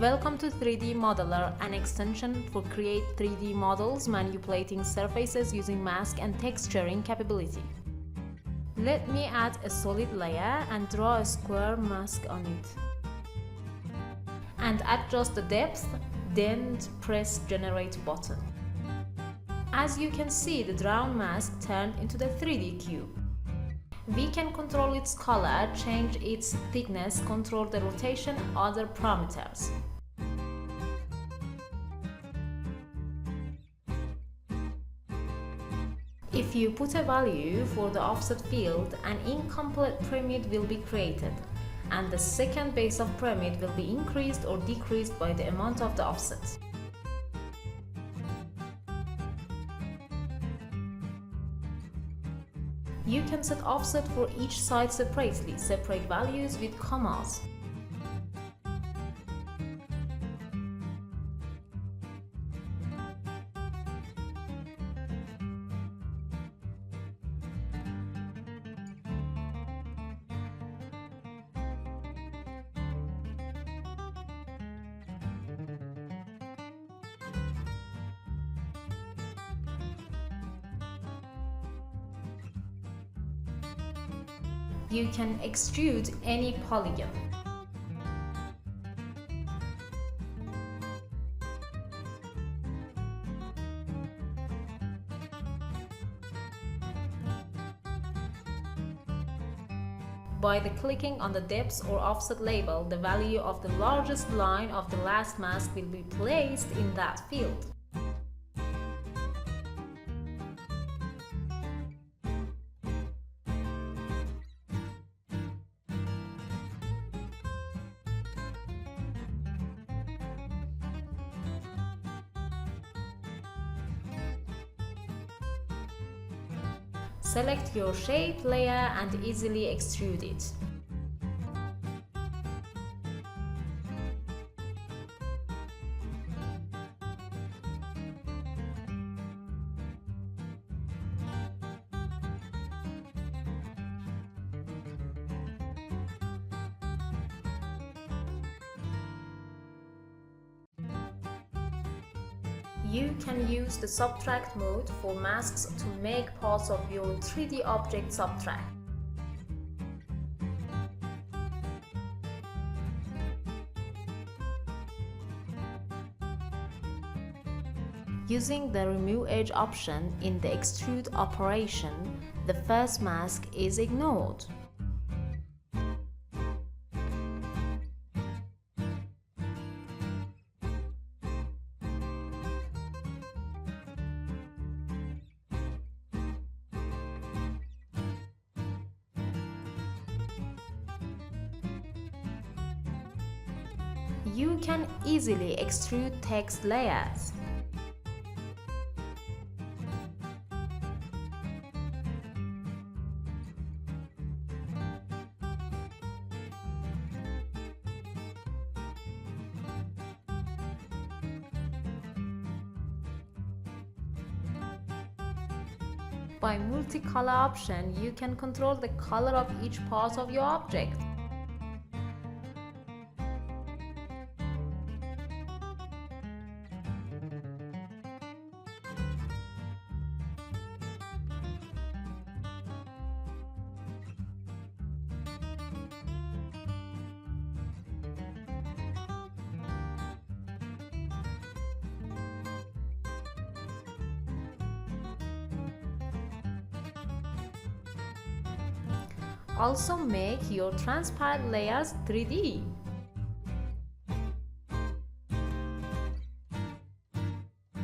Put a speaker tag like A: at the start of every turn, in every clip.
A: Welcome to 3D Modeler, an extension for create 3D models manipulating surfaces using mask and texturing capability. Let me add a solid layer and draw a square mask on it. And adjust the depth, then press Generate button. As you can see, the drawn mask turned into the 3D cube. We can control its color, change its thickness, control the rotation, and other parameters. If you put a value for the offset field, an incomplete pyramid will be created, and the second base of pyramid will be increased or decreased by the amount of the offset. You can set offset for each side separately, separate values with commas. You can extrude any polygon. By clicking on the depth or offset label, the value of the largest line of the last mask will be placed in that field. Select your shape layer and easily extrude it. You can use the subtract mode for masks to make parts of your 3D object subtract. Using the remove edge option in the extrude operation, the first mask is ignored. You can easily extrude text layers. By multicolor option, you can control the color of each part of your object. Also make your transparent layers 3D.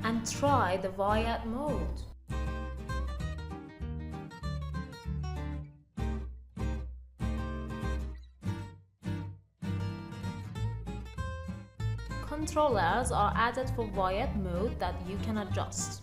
A: And try the vignette mode. Controllers are added for vignette mode that you can adjust.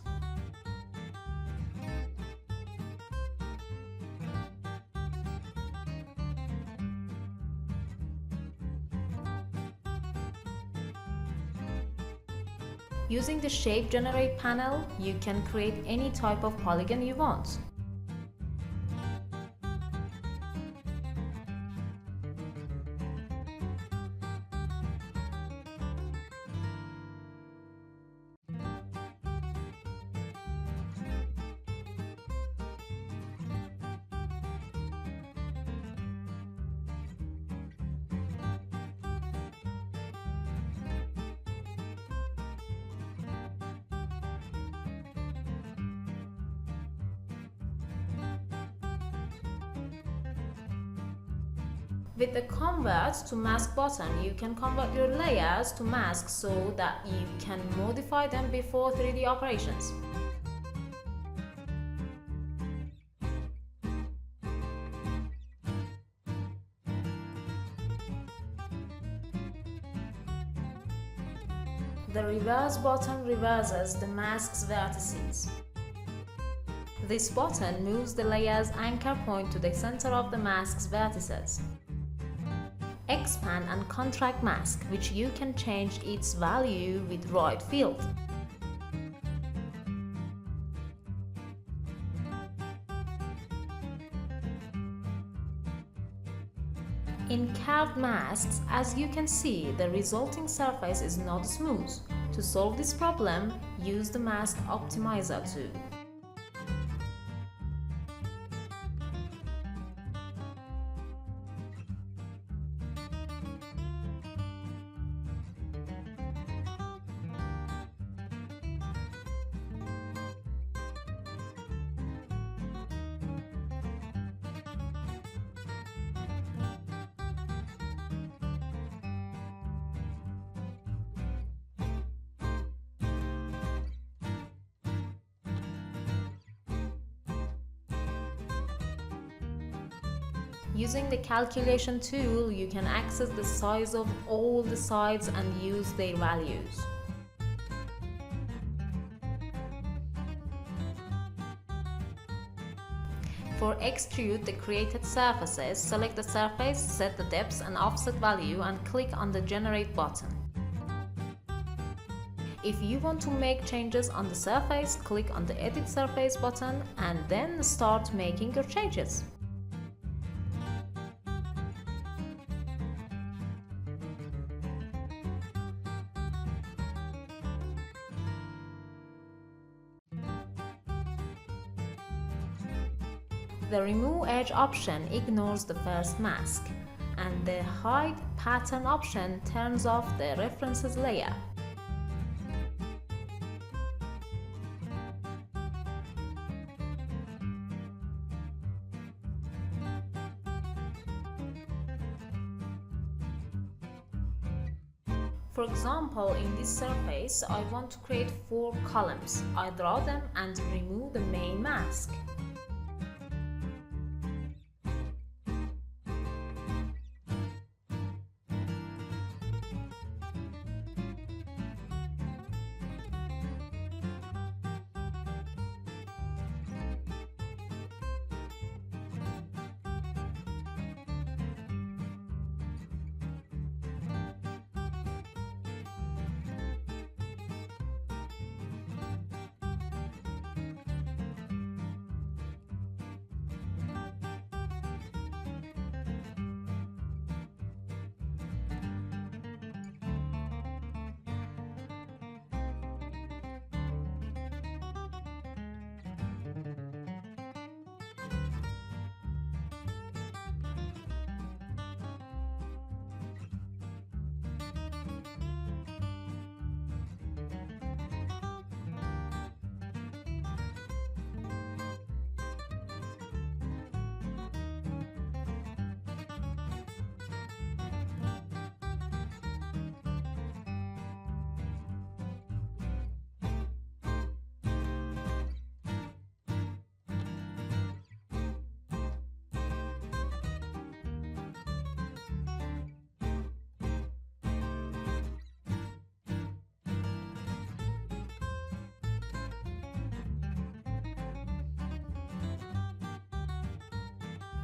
A: Using the Shape Generate panel, you can create any type of polygon you want. With the Convert to Mask button, you can convert your layers to masks so that you can modify them before 3D operations. The Reverse button reverses the mask's vertices. This button moves the layer's anchor point to the center of the mask's vertices. Expand and contract mask, which you can change its value with right field. In curved masks, as you can see, the resulting surface is not smooth. To solve this problem, use the Mask Optimizer tool. Using the calculation tool, you can access the size of all the sides and use their values. For extrude the created surfaces, select the surface, set the depth and offset value and click on the Generate button. If you want to make changes on the surface, click on the Edit Surface button and then start making your changes. The Remove Edge option ignores the first mask, and the Hide Pattern option turns off the references layer. For example, in this surface, I want to create 4 columns. I draw them and remove the main mask.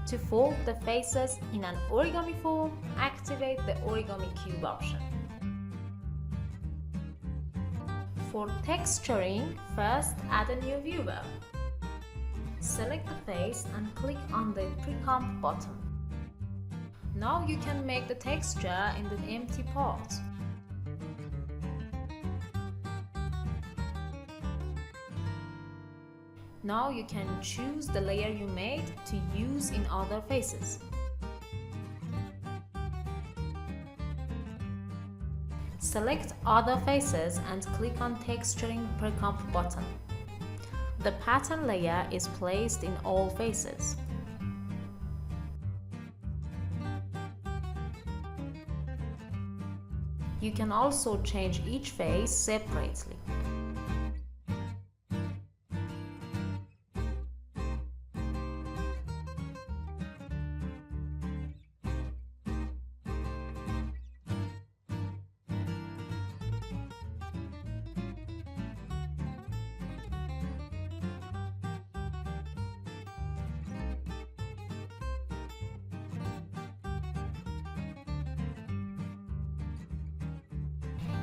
A: To fold the faces in an origami form, activate the Origami Cube option. For texturing, first add a new viewer. Select the face and click on the Pre-Comp button. Now you can make the texture in the empty part. Now you can choose the layer you made to use in other faces. Select Other Faces and click on Texturing Pre-Comp button. The pattern layer is placed in all faces. You can also change each face separately.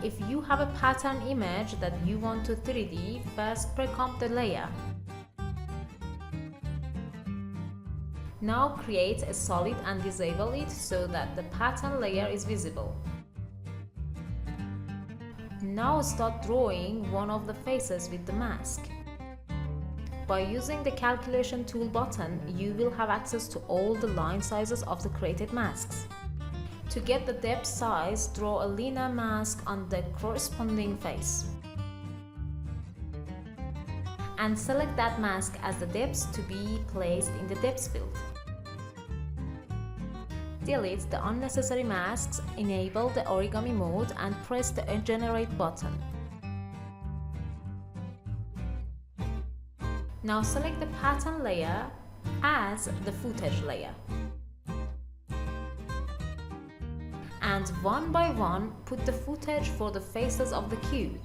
A: If you have a pattern image that you want to 3D, first pre-comp the layer. Now create a solid and disable it so that the pattern layer is visible. Now start drawing one of the faces with the mask. By using the calculation tool button, you will have access to all the line sizes of the created masks. To get the depth size, draw a linear mask on the corresponding face. And select that mask as the depth to be placed in the depth field. Delete the unnecessary masks, enable the origami mode and press the generate button. Now select the pattern layer as the footage layer. And one by one, put the footage for the faces of the cube.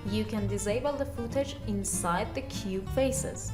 A: You can disable the footage inside the cube faces.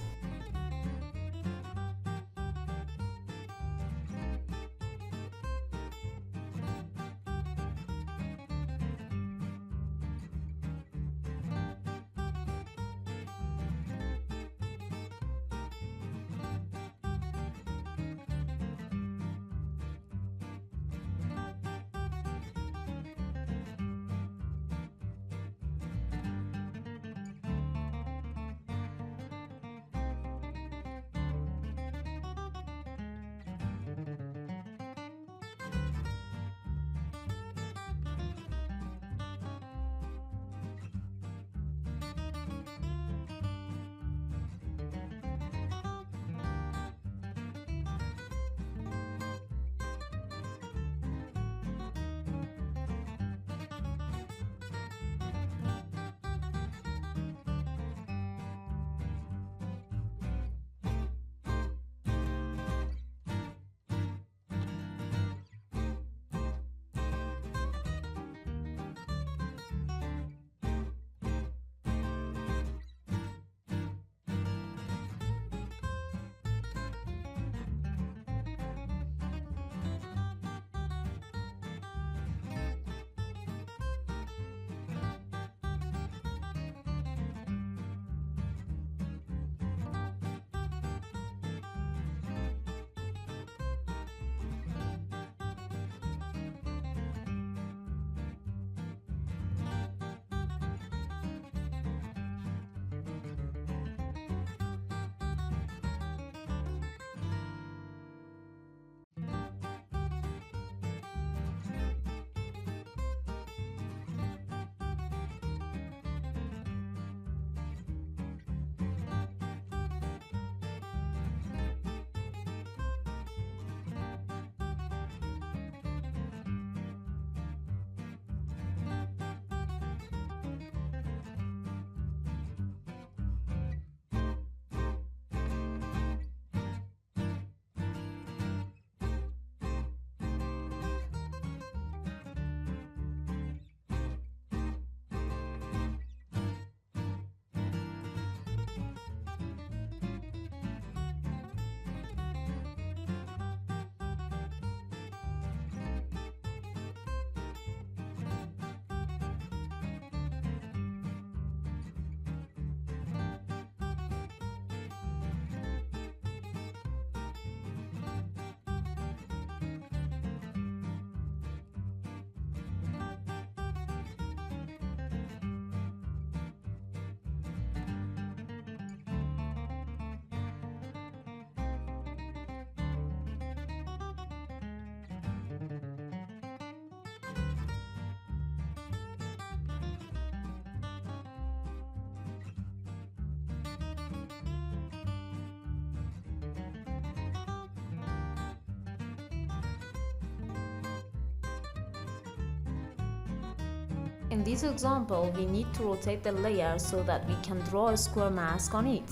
A: In this example, we need to rotate the layer so that we can draw a square mask on it.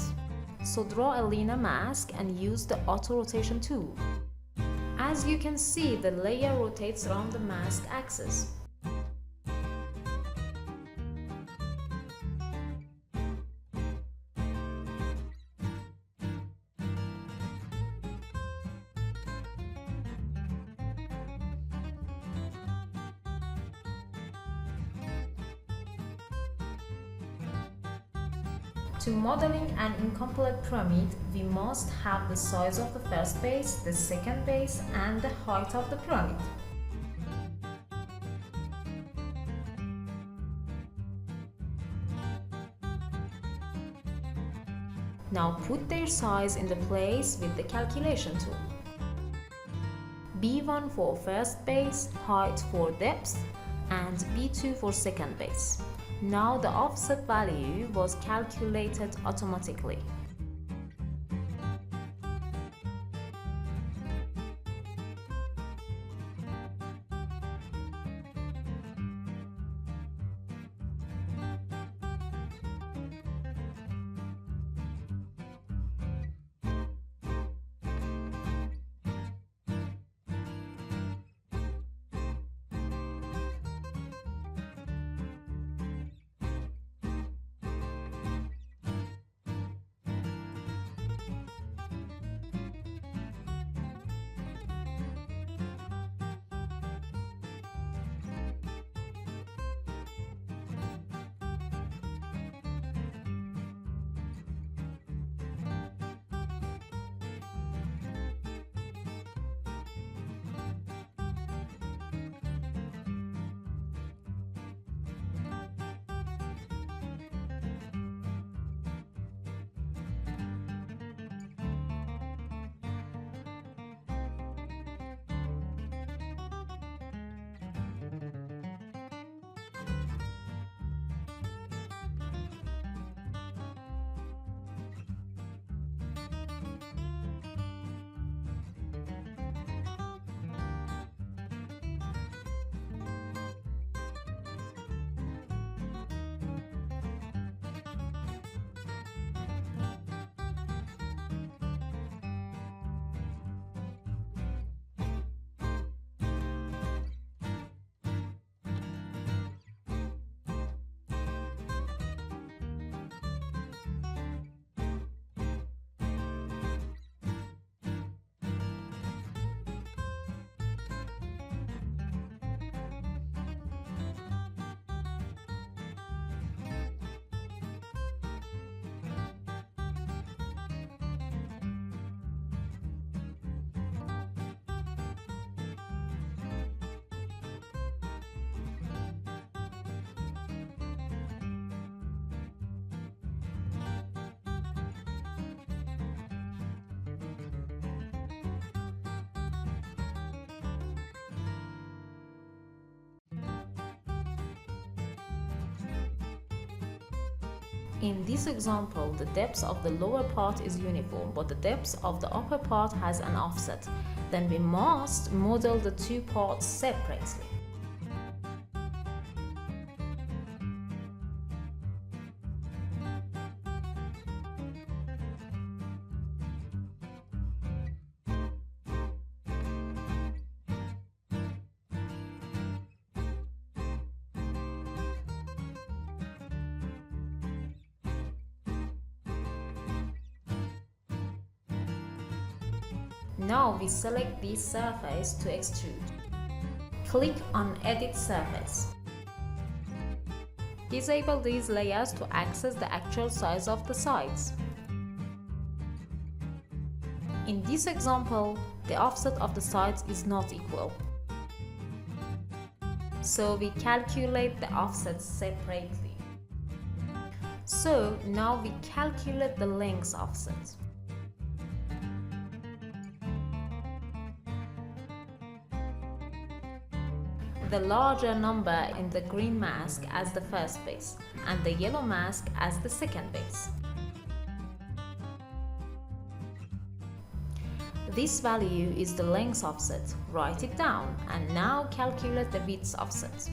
A: So draw a linear mask and use the auto rotation tool. As you can see, the layer rotates around the mask axis. To modeling an incomplete pyramid, we must have the size of the first base, the second base, and the height of the pyramid. Now put their size in the place with the calculation tool. B1 for first base, height for depth, and B2 for second base. Now the offset value was calculated automatically. In this example, the depth of the lower part is uniform, but the depth of the upper part has an offset. Then we must model the two parts separately. Now we select this surface to extrude. Click on Edit Surface. Disable these layers to access the actual size of the sides. In this example, the offset of the sides is not equal. So we calculate the offsets separately. So now we calculate the length offset. The larger number in the green mask as the first base and the yellow mask as the second base. This value is the length offset. Write it down and now calculate the width offset.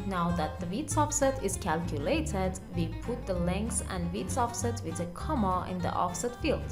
A: Now that the width offset is calculated, we put the length and width offset with a comma in the offset field.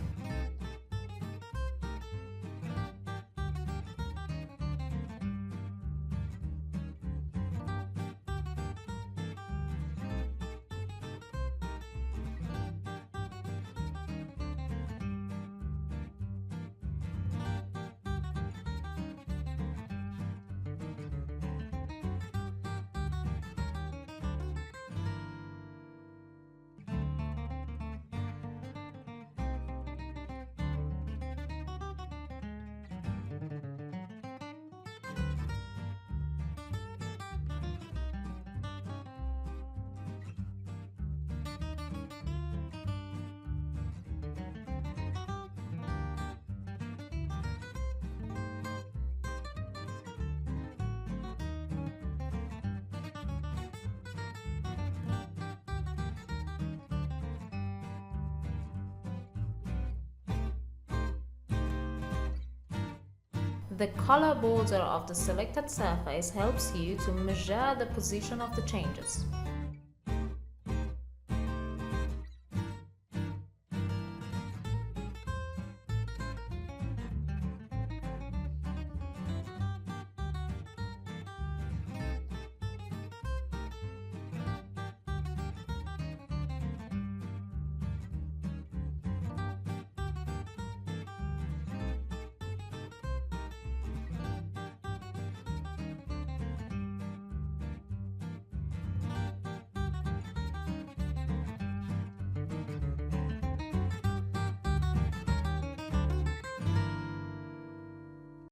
A: The color border of the selected surface helps you to measure the position of the changes.